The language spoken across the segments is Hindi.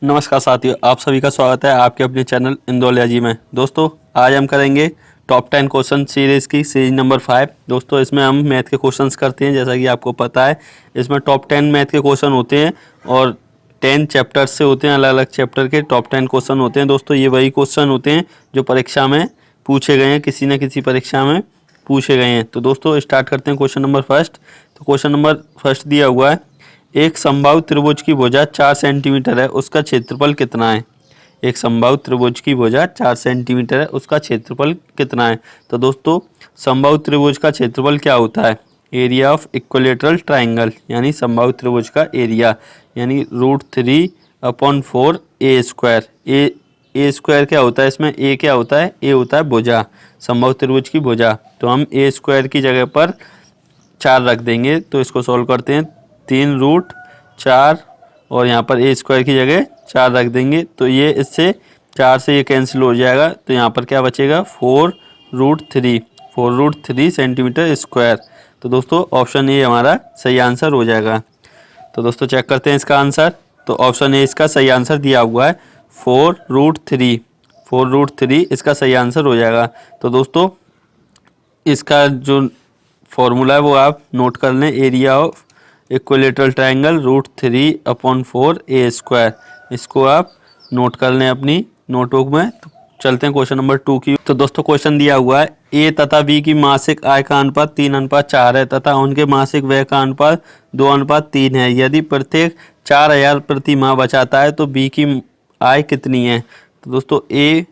नमस्कार साथियों, आप सभी का स्वागत है आपके अपने चैनल इंदौलिया जी में। दोस्तों आज हम करेंगे टॉप 10 क्वेश्चन सीरीज़ की सीरीज नंबर 5। दोस्तों इसमें हम मैथ के क्वेश्चंस करते हैं। जैसा कि आपको पता है इसमें टॉप 10 मैथ के क्वेश्चन होते हैं और 10 चैप्टर्स से होते हैं। अलग अलग चैप्टर के टॉप 10 क्वेश्चन होते हैं। दोस्तों ये वही क्वेश्चन होते हैं जो परीक्षा में पूछे गए हैं, किसी न किसी परीक्षा में पूछे गए हैं। तो दोस्तों स्टार्ट करते हैं क्वेश्चन नंबर फर्स्ट। तो क्वेश्चन नंबर फर्स्ट दिया हुआ है, एक समबाहु त्रिभुज की भुजा 4 सेंटीमीटर है, उसका क्षेत्रफल कितना है। एक समबाहु त्रिभुज की भुजा 4 सेंटीमीटर है, उसका क्षेत्रफल कितना है। तो दोस्तों समबाहु त्रिभुज का क्षेत्रफल क्या होता है, एरिया ऑफ इक्विलेटरल ट्राइंगल, यानी समबाहु त्रिभुज का एरिया, यानी √3/4 ए स्क्वायर। ए स्क्वायर क्या होता है, इसमें ए क्या होता है, ए होता है भुजा, समबाहु त्रिभुज की भुजा। तो हम ए स्क्वायर की जगह पर 4 रख देंगे। तो इसको सॉल्व करते हैं, 3√4 और यहाँ पर ए स्क्वायर की जगह 4 रख देंगे। तो ये इससे 4 से ये कैंसिल हो जाएगा। तो यहाँ पर क्या बचेगा, 4√3 सेंटीमीटर स्क्वायर। तो दोस्तों ऑप्शन ए हमारा सही आंसर हो जाएगा। तो दोस्तों चेक करते हैं इसका आंसर। तो ऑप्शन ए इसका सही आंसर दिया हुआ है 4√3 इसका सही आंसर हो जाएगा। तो दोस्तों इसका जो फॉर्मूला है वो आप नोट कर लें, area of equilateral triangle √3/4 A square. इसको आप नोट कर लें अपनी नोटबुक में। तो चलते हैं क्वेश्चन नंबर 2 की। तो दोस्तों क्वेश्चन दिया हुआ है, ए तथा बी की मासिक आय का अनुपात 3:4 है तथा उनके मासिक व्यय का अनुपात 2:3 है। यदि प्रत्येक 4,000 प्रति माह बचाता है तो बी की आय कितनी है। तो दोस्तों ए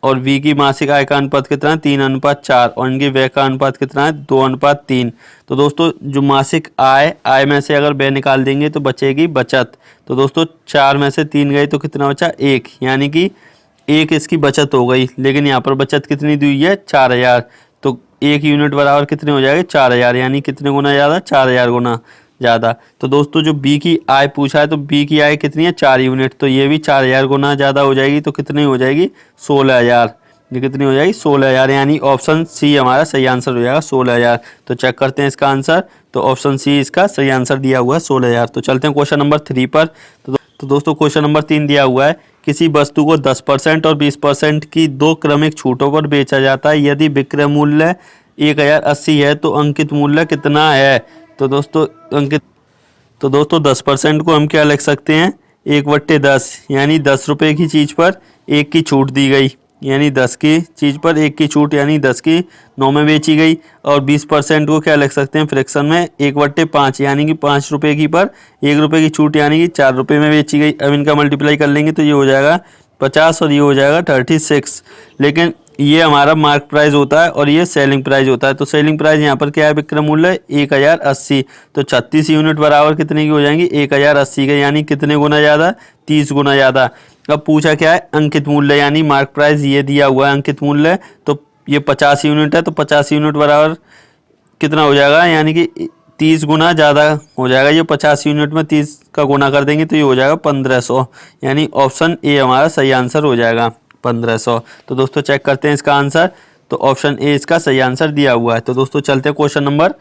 और बी की मासिक आय का अनुपात कितना है, 3:4 और इनके व्यय का अनुपात कितना है, 2:3। तो दोस्तों जो मासिक आय में से अगर व्यय निकाल देंगे तो बचेगी बचत। तो दोस्तों 4 में से 3 गई तो कितना बचा, 1, यानी कि 1 इसकी बचत हो गई। लेकिन यहाँ पर बचत कितनी दी हुई है, 4,000। तो 1 यूनिट बराबर कितने हो जाएंगे, 4,000, यानी कितने गुना ज़्यादा, 4,000 गुना ज़्यादा। तो दोस्तों जो बी की आय पूछा है तो बी की आय कितनी है, 4 यूनिट। तो ये भी 4,000 गुना ज़्यादा हो जाएगी। तो कितनी हो जाएगी, 16,000। ये कितनी हो जाएगी, 16,000, यानी ऑप्शन सी हमारा सही आंसर हो जाएगा, 16,000। तो चेक करते हैं इसका आंसर। तो ऑप्शन सी इसका सही आंसर दिया हुआ है, 16,000। तो चलते हैं क्वेश्चन नंबर 3 पर। तो दोस्तों क्वेश्चन नंबर 3 दिया हुआ है, किसी वस्तु को 10% और 20% की 2 क्रमिक छूटों पर बेचा जाता है। यदि विक्रय मूल्य 1,080 है तो अंकित मूल्य कितना है। तो दोस्तों 10% को हम क्या लिख सकते हैं, 1/10, यानी 10 रुपये की चीज़ पर 1 की छूट दी गई, यानी 10 की चीज़ पर 1 की छूट, यानी 10 की 9 में बेची गई। और 20% को क्या लिख सकते हैं फ्रैक्शन में, 1/5, यानी कि 5 रुपये की पर 1 रुपये की छूट, यानी कि 4 रुपये में बेची गई। अब इनका मल्टीप्लाई कर लेंगे तो ये हो जाएगा 50 और ये हो जाएगा 36। लेकिन ये हमारा मार्क प्राइस होता है और ये सेलिंग प्राइस होता है। तो सेलिंग प्राइस यहाँ पर क्या है, विक्रय मूल्य 1,080। तो 36 यूनिट बराबर कितने की हो जाएंगी, 1,080 के, यानी कितने गुना ज़्यादा, 30 गुना ज़्यादा। अब पूछा क्या है, अंकित मूल्य, यानी मार्क प्राइस ये दिया हुआ है अंकित मूल्य। तो ये 50 यूनिट है, तो 50 यूनिट बराबर कितना हो जाएगा, यानी कि 30 गुना ज़्यादा हो जाएगा। ये 50 यूनिट में 30 का गुना कर देंगे तो ये हो जाएगा 1,500, यानी ऑप्शन ए हमारा सही आंसर हो जाएगा, 1,500। तो दोस्तों चेक करते हैं इसका आंसर। तो ऑप्शन ए इसका सही आंसर दिया हुआ है। तो दोस्तों चलते हैं क्वेश्चन नंबर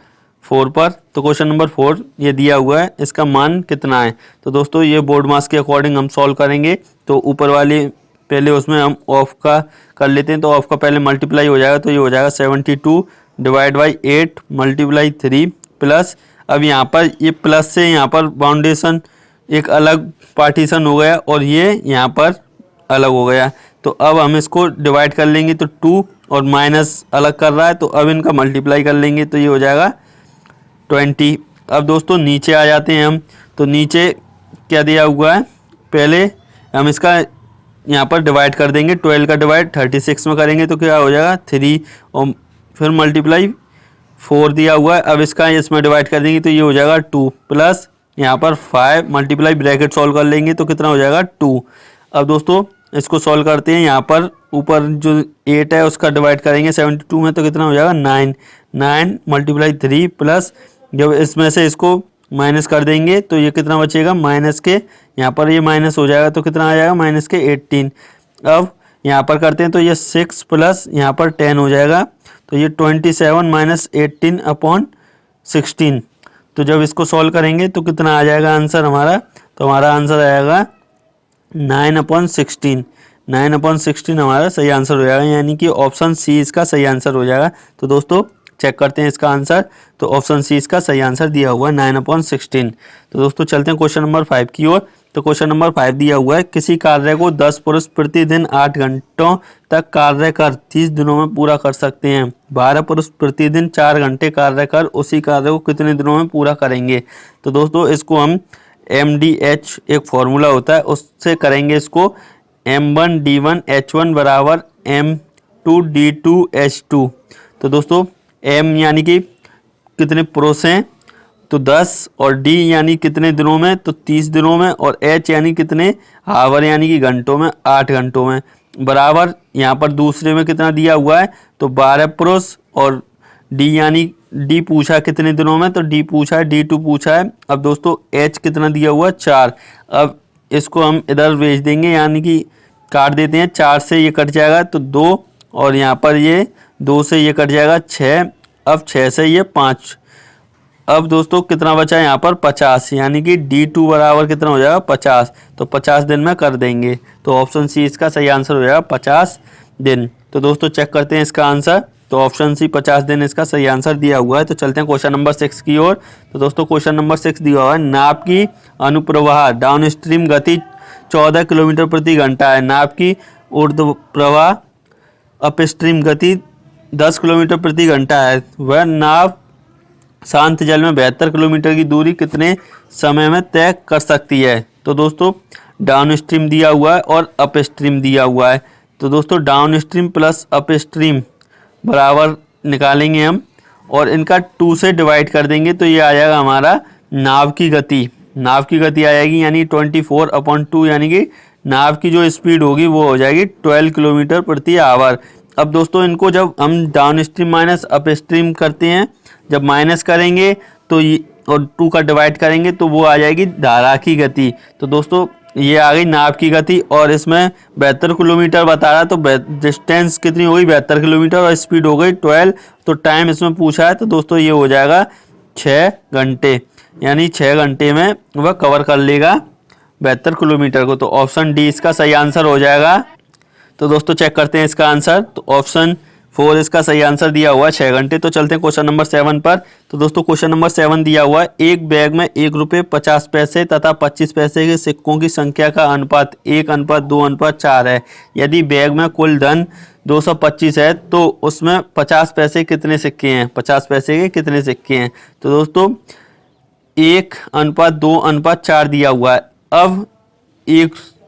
4 पर। तो क्वेश्चन नंबर 4 ये दिया हुआ है, इसका मान कितना है। तो दोस्तों ये बोर्ड मास के अकॉर्डिंग हम सॉल्व करेंगे। तो ऊपर वाले पहले उसमें हम ऑफ का कर लेते हैं। तो ऑफ का पहले मल्टीप्लाई हो जाएगा, तो ये हो जाएगा 72 डिवाइड बाई 8 मल्टीप्लाई 3 प्लस, अब यहाँ पर ये प्लस से यहाँ पर बाउंडेशन एक अलग पार्टीशन हो गया और ये यहाँ पर अलग हो गया। तो अब हम इसको डिवाइड कर लेंगे तो 2 और माइनस अलग कर रहा है, तो अब इनका मल्टीप्लाई कर लेंगे तो ये हो जाएगा 20। अब दोस्तों नीचे आ जाते हैं हम। तो नीचे क्या दिया हुआ है, पहले हम इसका यहाँ पर डिवाइड कर देंगे, 12 का डिवाइड 36 में करेंगे तो क्या हो जाएगा 3 और फिर मल्टीप्लाई 4 दिया हुआ है। अब इसका इसमें डिवाइड कर देंगे तो ये हो जाएगा 2 प्लस यहाँ पर 5 मल्टीप्लाई ब्रैकेट सॉल्व कर लेंगे तो कितना हो जाएगा 2। अब दोस्तों इसको सॉल्व करते हैं, यहाँ पर ऊपर जो 8 है उसका डिवाइड करेंगे 72 में तो कितना हो जाएगा 9 मल्टीप्लाई 3 प्लस, जब इसमें से इसको माइनस कर देंगे तो ये कितना बचेगा, माइनस के, यहाँ पर ये माइनस हो जाएगा तो कितना आ जाएगा, माइनस के 18। अब यहाँ पर करते हैं तो ये 6 प्लस यहाँ पर 10 हो जाएगा, तो ये 27 माइनस 18/16। तो जब इसको सॉल्व करेंगे तो कितना आ जाएगा आंसर हमारा, तो हमारा आंसर आएगा 9/16, 9/16 हमारा सही आंसर हो जाएगा, यानी कि ऑप्शन सी इसका सही आंसर हो जाएगा। तो दोस्तों चेक करते हैं इसका आंसर। तो ऑप्शन सी इसका सही आंसर दिया हुआ है 9/16। तो दोस्तों चलते हैं क्वेश्चन नंबर 5 की ओर। तो क्वेश्चन नंबर 5 दिया हुआ है, किसी कार्य को 10 पुरुष प्रतिदिन 8 घंटों तक कार्य कर 30 दिनों में पूरा कर सकते हैं। 12 पुरुष प्रतिदिन 4 घंटे कार्य कर उसी कार्य को कितने दिनों में पूरा करेंगे। तो दोस्तों इसको हम MDH एक फॉर्मूला होता है उससे करेंगे इसको। M1D1H1 बराबर M2D2H2। तो दोस्तों M यानी कि कितने पुरुष हैं तो 10, और D यानी कितने दिनों में तो 30 दिनों में, और H यानी कितने आवर यानी कि घंटों में 8 घंटों में, बराबर यहाँ पर दूसरे में कितना दिया हुआ है तो 12 पुरुष, और डी यानी डी पूछा कितने दिनों में तो डी पूछा है, D2 पूछा है। अब दोस्तों H कितना दिया हुआ है 4। अब इसको हम इधर भेज देंगे, यानी कि काट देते हैं। 4 से ये कट जाएगा तो 2, और यहाँ पर ये 2 से ये कट जाएगा 6। अब 6 से ये 5। अब दोस्तों कितना बचा है यहाँ पर 50, यानी कि D2 बराबर कितना हो जाएगा 50। तो 50 दिन में कर देंगे। तो ऑप्शन सी इसका सही आंसर हो जाएगा 50 दिन। तो दोस्तों चेक करते हैं इसका आंसर। तो ऑप्शन सी 50 दिन इसका सही आंसर दिया हुआ है। तो चलते हैं क्वेश्चन नंबर 6 की ओर। तो दोस्तों क्वेश्चन नंबर 6 दिया हुआ है, नाव की अनुप्रवाह डाउन स्ट्रीम गति 14 किलोमीटर प्रति घंटा है। नाव की ऊर्ध्व प्रवाह अपस्ट्रीम गति 10 किलोमीटर प्रति घंटा है। वह नाव शांत जल में 72 किलोमीटर की दूरी कितने समय में तय कर सकती है। तो दोस्तों डाउन स्ट्रीम दिया हुआ है और अप स्ट्रीम दिया हुआ है। तो दोस्तों down stream plus up stream बराबर निकालेंगे हम, और इनका 2 से डिवाइड कर देंगे तो ये आ जाएगा हमारा नाव की गति। नाव की गति आ जाएगी यानी 24/2, यानी कि नाव की जो स्पीड होगी वो हो जाएगी 12 किलोमीटर प्रति आवर। अब दोस्तों इनको जब हम down stream minus up stream करते हैं, जब माइनस करेंगे तो ये और 2 का डिवाइड करेंगे तो वो आ जाएगी धारा की गति। तो दोस्तों ये आ गई नाव की गति, और इसमें 72 किलोमीटर बता रहा है तो डिस्टेंस कितनी होगी 72 किलोमीटर, और स्पीड हो गई 12। तो टाइम इसमें पूछा है तो दोस्तों ये हो जाएगा 6 घंटे, यानी 6 घंटे में वह कवर कर लेगा 72 किलोमीटर को। तो ऑप्शन डी इसका सही आंसर हो जाएगा। तो दोस्तों चेक करते हैं इसका आंसर। तो ऑप्शन 4 इसका सही आंसर दिया हुआ है 6 घंटे। तो चलते हैं क्वेश्चन नंबर 7 पर। तो दोस्तों क्वेश्चन नंबर 7 दिया हुआ है, एक बैग में 1 रुपये 50 पैसे तथा 25 पैसे के सिक्कों की संख्या का अनुपात 1:2:4 है। यदि बैग में कुल धन 225 है तो उसमें 50 पैसे कितने सिक्के हैं, 50 पैसे के कितने सिक्के हैं। तो दोस्तों 1:2:4 दिया हुआ है। अब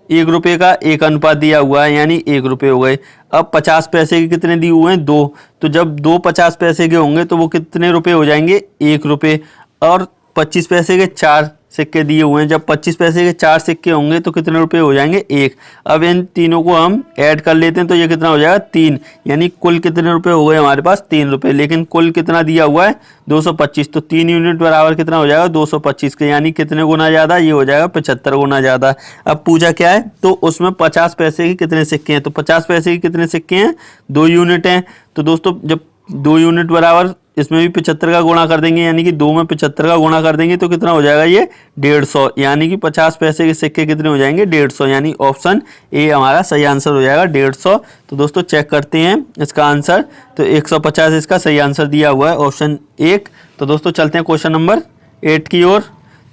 एक रुपये का 1 अनुपात दिया हुआ है, यानी 1 रुपये हो गए। अब 50 पैसे के कितने दिए हुए हैं 2। तो जब 2 50 पैसे के होंगे तो वो कितने रुपए हो जाएंगे 1 रुपये। और 25 पैसे के 4 सिक्के दिए हुए हैं, जब 25 पैसे के 4 सिक्के होंगे तो कितने रुपए हो जाएंगे 1। अब इन तीनों को हम ऐड कर लेते हैं तो ये कितना हो जाएगा 3, यानी कुल कितने रुपए हो गए हमारे पास 3 रुपये। लेकिन कुल कितना दिया हुआ है 225, तो 3 यूनिट बराबर कितना हो जाएगा 225 के, यानी कितने गुना ज़्यादा, ये हो जाएगा 75 गुना ज़्यादा। अब पूछा क्या है तो उसमें 50 पैसे के कितने सिक्के हैं, तो 50 पैसे के कितने सिक्के हैं 2 यूनिट हैं। तो दोस्तों जब 2 यूनिट बराबर इसमें भी 75 का गुणा कर देंगे, यानी कि 2 में 75 का गुणा कर देंगे तो कितना हो जाएगा ये 150, यानी कि 50 पैसे के सिक्के कितने हो जाएंगे 150, यानी ऑप्शन ए हमारा सही आंसर हो जाएगा 150। तो दोस्तों चेक करते हैं इसका आंसर। तो 150 इसका सही आंसर दिया हुआ है ऑप्शन 1। तो दोस्तों चलते हैं क्वेश्चन नंबर 8 की ओर।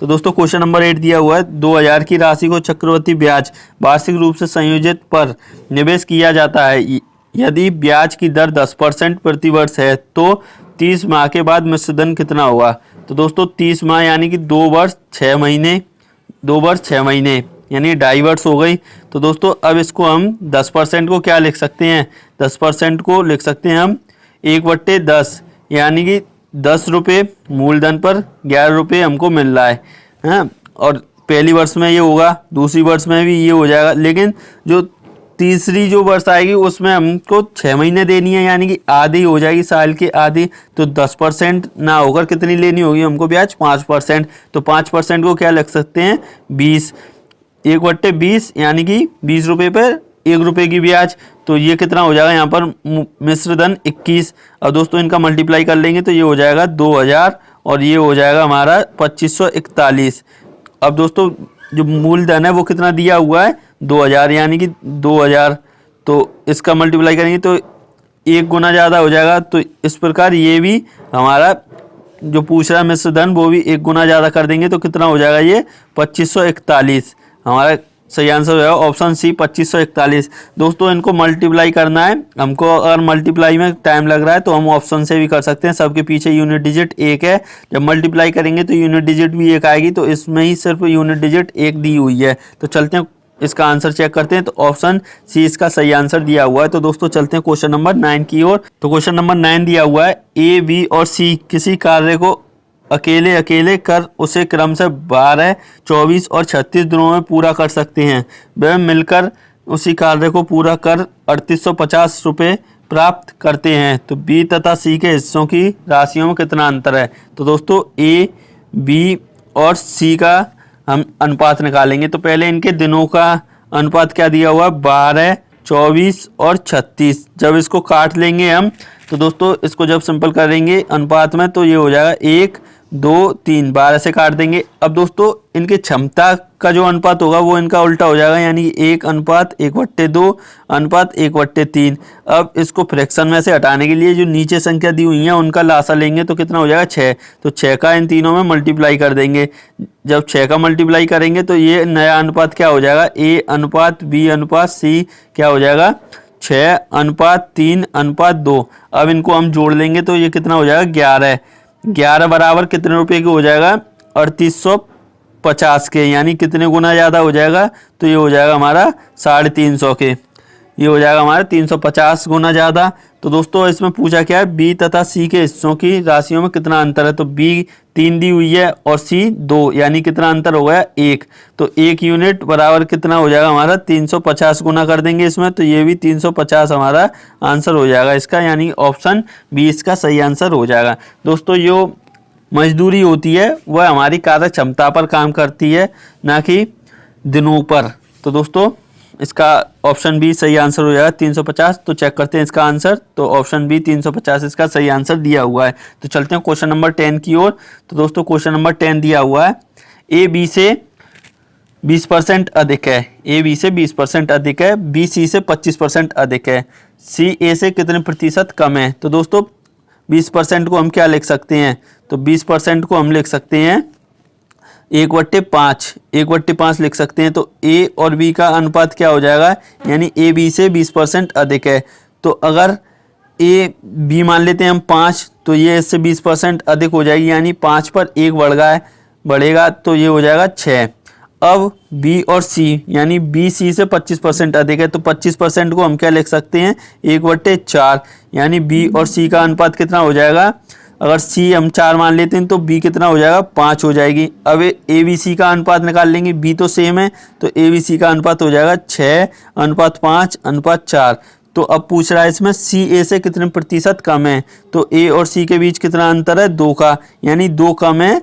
तो दोस्तों क्वेश्चन नंबर 8 दिया हुआ है, 2000 की राशि को चक्रवृद्धि ब्याज वार्षिक रूप से संयोजित पर निवेश किया जाता है। यदि ब्याज की दर 10% प्रति वर्ष है तो 30 माह के बाद मिश्र धन कितना होगा। तो दोस्तों 30 माह यानी कि 2 वर्ष 6 महीने, 2 वर्ष 6 महीने यानी 2.5 वर्ष हो गई। तो दोस्तों अब इसको हम 10% को क्या लिख सकते हैं, 10% को लिख सकते हैं हम 1/10, यानी कि 10 रुपये मूलधन पर 11 रुपये हमको मिल रहा है, हाँ। और पहली वर्ष में ये होगा, दूसरी वर्ष में भी ये हो जाएगा, लेकिन जो तीसरी जो वर्ष आएगी उसमें हमको 6 महीने देनी है, यानी कि आधी हो जाएगी साल की आधी। तो 10% ना होकर कितनी लेनी होगी हमको ब्याज 5%। तो 5% को क्या लिख सकते हैं 20, 1/20 यानी कि 20 रुपये पर 1 रुपये की ब्याज। तो ये कितना हो जाएगा यहाँ पर मिश्र धन 21। और दोस्तों इनका मल्टीप्लाई कर लेंगे तो ये हो जाएगा 2000 और ये हो जाएगा हमारा 2541। अब दोस्तों जो मूलधन है वो कितना दिया हुआ है 2000 यानी कि 2000, तो इसका मल्टीप्लाई करेंगे तो 1 गुना ज़्यादा हो जाएगा। तो इस प्रकार ये भी हमारा जो पूछ रहा है मिश्र धन वो भी 1 गुना ज़्यादा कर देंगे तो कितना हो जाएगा, ये 2541 हमारा सही आंसर हो जाएगा ऑप्शन सी 2541। दोस्तों इनको मल्टीप्लाई करना है हमको, अगर मल्टीप्लाई में टाइम लग रहा है तो हम ऑप्शन से भी कर सकते हैं। सबके पीछे यूनिट डिजिट 1 है, जब मल्टीप्लाई करेंगे तो यूनिट डिजिट भी 1 आएगी, तो इसमें ही सिर्फ यूनिट डिजिट 1 दी हुई है। तो चलते हैं इसका आंसर चेक करते हैं, तो ऑप्शन सी इसका सही आंसर दिया हुआ है। तो दोस्तों चलते हैं क्वेश्चन नंबर 9 की ओर। तो क्वेश्चन नंबर 9 दिया हुआ है, ए, बी और सी किसी कार्य को अकेले अकेले कर उसे क्रम से 12, 24 और 36 दिनों में पूरा कर सकते हैं। वह मिलकर उसी कार्य को पूरा कर 3850 रुपये प्राप्त करते हैं। तो बी तथा सी के हिस्सों की राशियों में कितना अंतर है। तो दोस्तों ए, बी और सी का हम अनुपात निकालेंगे। तो पहले इनके दिनों का अनुपात क्या दिया हुआ है, 12, 24 और 36। जब इसको काट लेंगे हम, तो दोस्तों इसको जब सिंपल करेंगे अनुपात में तो ये हो जाएगा 1, 2, 3, 12 से काट देंगे। अब दोस्तों इनके क्षमता का जो अनुपात होगा वो इनका उल्टा हो जाएगा, यानी 1:1/2 अनुपात 1/3। अब इसको फ्रैक्शन में से हटाने के लिए जो नीचे संख्या दी हुई है उनका लासा लेंगे तो कितना हो जाएगा, 6। तो 6 का इन तीनों में मल्टीप्लाई कर देंगे। जब 6 का मल्टीप्लाई करेंगे तो ये नया अनुपात क्या हो जाएगा, A/B/C क्या हो जाएगा, 6:3/2। अब इनको हम जोड़ लेंगे तो ये कितना हो जाएगा, 11। 11 बराबर कितने रुपए के हो जाएगा, 3850 के, यानी कितने गुना ज़्यादा हो जाएगा, तो ये हो जाएगा हमारा 350 के, ये हो जाएगा हमारा 350 गुना ज़्यादा। तो दोस्तों इसमें पूछा क्या है, बी तथा सी के हिस्सों की राशियों में कितना अंतर है। तो बी 3 दी हुई है और सी 2, यानी कितना अंतर हो गया, 1। तो 1 यूनिट बराबर कितना हो जाएगा हमारा 350 गुना कर देंगे इसमें, तो ये भी 350 हमारा आंसर हो जाएगा इसका, यानी ऑप्शन बी इसका सही आंसर हो जाएगा। दोस्तों जो मजदूरी होती है वह हमारी कार्य क्षमता पर काम करती है, ना कि दिनों पर। तो दोस्तों इसका ऑप्शन बी सही आंसर हो जाएगा 350। तो चेक करते हैं इसका आंसर, तो ऑप्शन बी 350 इसका सही आंसर दिया हुआ है। तो चलते हैं क्वेश्चन नंबर 10 की ओर। तो दोस्तों क्वेश्चन नंबर 10 दिया हुआ है, ए बी से 20% अधिक है, ए बी से 20% अधिक है, बी सी से 25% अधिक है, सी ए से कितने प्रतिशत कम है। तो दोस्तों 20% को हम क्या लिख सकते हैं, तो 20% को हम लिख सकते हैं 1/5 लिख सकते हैं। तो ए और बी का अनुपात क्या हो जाएगा, यानी ए बी से 20% अधिक है। तो अगर ए बी मान लेते हैं हम 5, तो ये इससे 20% अधिक हो जाएगी, यानी 5 पर 1 बढ़ेगा तो ये हो जाएगा 6। अब बी और सी, यानी बी सी से 25% अधिक है, तो 25% को हम क्या लिख सकते हैं, 1/4, यानी बी और सी का अनुपात कितना हो जाएगा, अगर सी हम 4 मान लेते हैं तो बी कितना हो जाएगा, 5 हो जाएगी। अब ए बी सी का अनुपात निकाल लेंगे, बी तो सेम है, तो ए बी सी का अनुपात हो जाएगा 6:5:4। तो अब पूछ रहा है इसमें सी ए से कितने प्रतिशत कम है। तो ए और सी के बीच कितना अंतर है, 2 का, यानी 2 कम है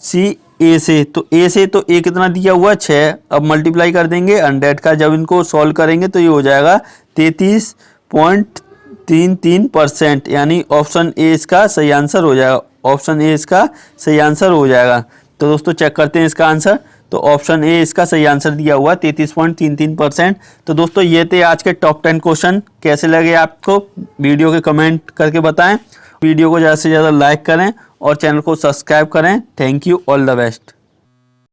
सी ए से। तो ए से तो ए कितना दिया हुआ है, 6। अब मल्टीप्लाई कर देंगे 100 का, जब इनको सॉल्व करेंगे तो ये हो जाएगा 33.33%, यानी ऑप्शन ए इसका सही आंसर हो जाएगा, ऑप्शन ए इसका सही आंसर हो जाएगा। तो दोस्तों चेक करते हैं इसका आंसर, तो ऑप्शन ए इसका सही आंसर दिया हुआ 33.33%। तो दोस्तों ये थे आज के टॉप 10 क्वेश्चन। कैसे लगे आपको, वीडियो के कमेंट करके बताएं। वीडियो को ज़्यादा से ज़्यादा लाइक करें और चैनल को सब्सक्राइब करें। Thank you, all the best.